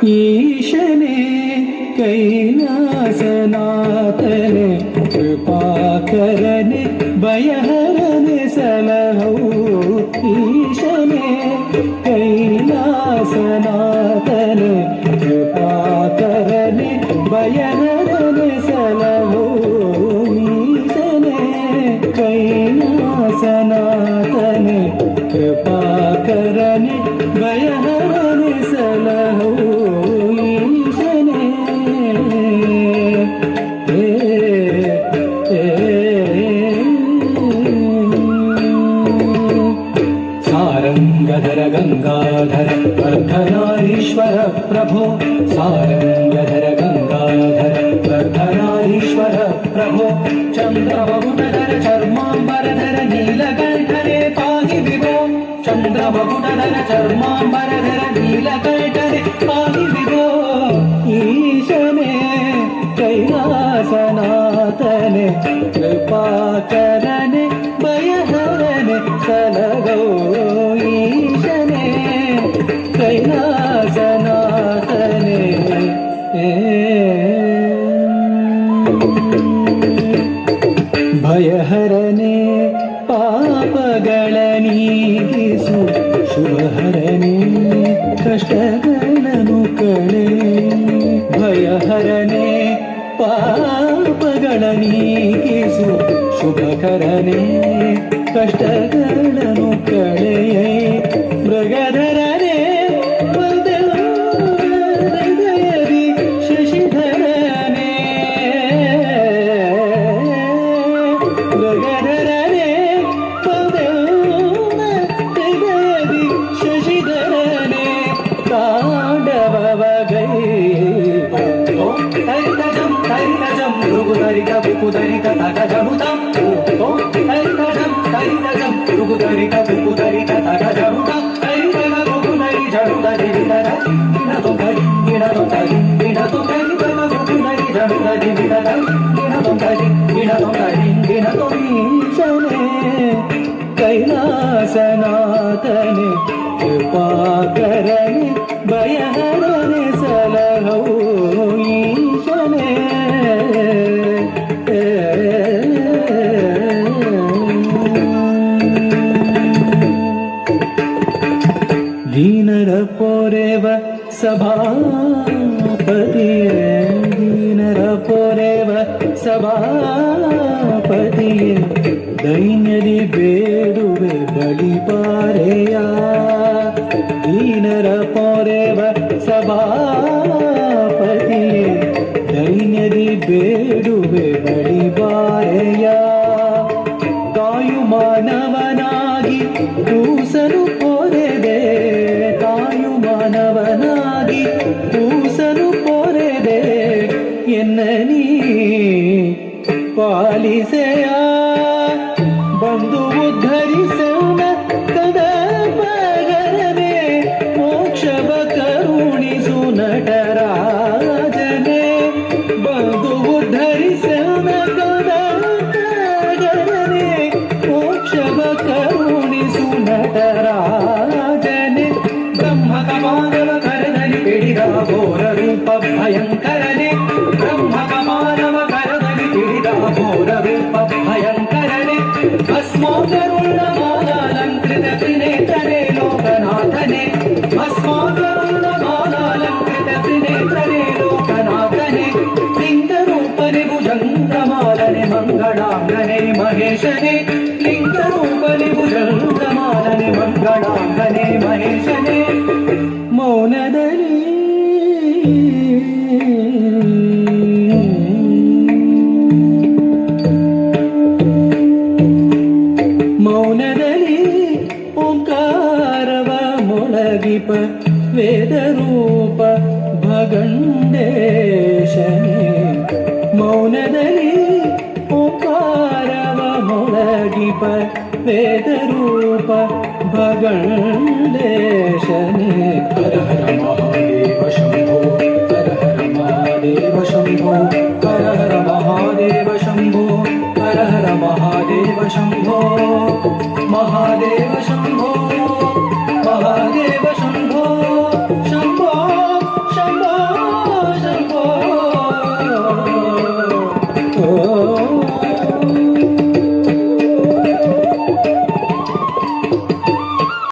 ಈಶನೇ ಕೈಲಾಸನಾಥನೆ ಕೃಪಾಕರನೆ ಭಯಹರನೆ ಸಲಹೌ ಈಶನೇ ಕೈಲಾಸನಾಥನೆ ಕೃಪಾಕರನೆ ಭಯಹರನೆ ಸಲಹೌ ಈಶನೇ ಕೈಲಾಸನಾಥನೆ ಕೃಪಾಕರನೆ ಭಯಹರನೆ ಸಲಹೌ ಈಶನೇ ಸಾರಂಗಧರ ಗಂಗಾಧರ ವರ್ಧನಾರೀಶ್ವರ ಪ್ರಭೋ ಸಾರಂಗಧರ ಗಂಗಾಧರ ವರ್ಧನಾರೀಶ್ವರ ಪ್ರಭೋ ಚಂದ್ರಬಹುಧರ ಚರ್ಮಾಂಬರಧರ ನೀಲಕಂಠರೆ ಪಾಹಿ ವಿಭೋ ಚಂದ್ರಬಹುಧರ ಚರ್ಮಾಂಬರಧರ ನೀಲಕಂಠರೆ ಪಾಹಿ ವಿಭೋ ಈಶನೇ ಕೈಲಾಸನಾಥನೆ ಕೃಪಾಕರನೆ ಭಯಹರನೆ ಸಲಹೋ ಈಶನೇ ಕೈಲಾಸನಾಥನೆ ಭಯಹರನೆ ಪಾಪಗಳ ನೀಗಿಸು ಶುಭಹರನೆ ಕಷ್ಟಗಳನ್ನು ಕಳೆ ಭಯಹರನೆ ಪಾಪಗಳ ನೀಗಿಸು ಶುಭಕರನೆ ಕಷ್ಟಗಳನ್ನು ಕಳೆಯೇ ಮೃಗಧರನೆ ಹೃದಯದಿ ಶಶಿಧರನೆ ಮೃಗಧರನೆ ಹೃದಯದಿ ಶಶಿಧರನೆ ತಾಂಡವಗೈ ತರಿತಜಂ ತರಿತಜಂ ಋಗುಧರಿಕ ವಿಕುಧರಿಕ ತಗಜಮುತಂ ತರಿತಜಂ ತರಿತಜಂ ಋಗುಧರಿಕ ವಿಕುಧರಿಕ ತಗಜಮುತಂ ತರಿತಗ ಋಗುಧರಿ ಜಡುಧರಿ ವಿಧರ ಗಿಣತೊಂದರಿ ಗಿಣತೊಂದರಿ ಗಿಣತೊಂದರಿ ತಗ ಋಗುಧರಿ ಜಡುಧರಿ ವಿಧರ ಗಿಣತೊಂದರಿ ಗಿಣತೊಂದರಿ ಗಿಣತೊಂದೀಶನೇ ಕೈಲಾಸನಾಥನೆ ಕೃಪಾಕರನೆ ಭಯಹರನೆ ಸಲಹೌ ಈಶನೇ ದೀನರ ಪೊರೆವ ಸಭಾಪತಿಯೇ ದೀನರ ಪೊರೆವ ಸಭಾಪತಿಯೇ ದೈನ್ಯದಿ ಬೇಡುವೆ ಬಳಿಪಾರೆಯ ದೀನರ ಪೊರೆವ ಸಭಾಪತಿಯೇ ದೈನ್ಯದಿ ಬೇಡುವೆ ಬಳಿಪಾರೆಯ ಕಾಯು ಮಾನವನಾಗಿ ಕೂಸನು ಪೊರೆದೆ ಕಾಯು ಮಾನವನಾಗಿ ಕೂಸನು ಪೊರೆದೆ ಎನ್ನ ನೀ ಪಾಲಿಸೆಯ ಬಂದು ಉದ್ಧರಿಸೋಣ ಕದಪಗರನೆ ಮೋಕ್ಷವ ಕರುಣಿಸು ನಟರಾಜನೆ ಬಂದು ಉದ್ಧರಿಸೋಣ ಕದಪಗರನೆ ಮೋಕ್ಷವ ಕರುಣಿಸು ನಟರಾಜನೆ ಬ್ರಹ್ಮಕ ಮಾನವ ಕರದಲ್ಲಿ ಹಿಡಿದ ಘೋರ ರೂಪ ಭಯಂಕರನೆ ಬ್ರಹ್ಮಕ ಮಾನವ ಕರದಲ್ಲಿ ಹಿಡಿದ ಘೋರ ರೂಪ ಭಯಂಕರನೆ ಭಸ್ಮೋದರುಳ್ಳ ಮಾಲಾಲಂಕೃತ ತ್ರಿನೇತ್ರನೇ ಲೋಕನಾಥನೆ ಭಸ್ಮೋದರುಳ್ಳ ಮಾಲಾಲಂಕೃತ ತ್ರಿನೇತ್ರನೇ ಲೋಕನಾಥನೆ ಲಿಂಗರೂಪನೆ ಭುಜಂಗಮಾಲನೆ ಮಂಗಳಾಂಗನೆ ಮಹೇಶನೇ ಲಿಂಗರೂಪನೆ ಭುಜಂಗಮಾಲನೆ ಮಂಗಳಾಂಗನೆ ಮಹೇಶನೇ ಮೌನದಲ್ಲಿ ಮೌನದಲ್ಲಿ ಓಂಕಾರವ ಮೊಳಗಿಪ ವೇದರೂಪ ಭಗಂಡೇಶನೇ ಮೌನದಲ್ಲಿ ಓಂಕಾರವ ಮೊಳಗಿಪ ವೇದರೂಪ ಭಗಂಡೇಶನೇ ಹರ ಹರ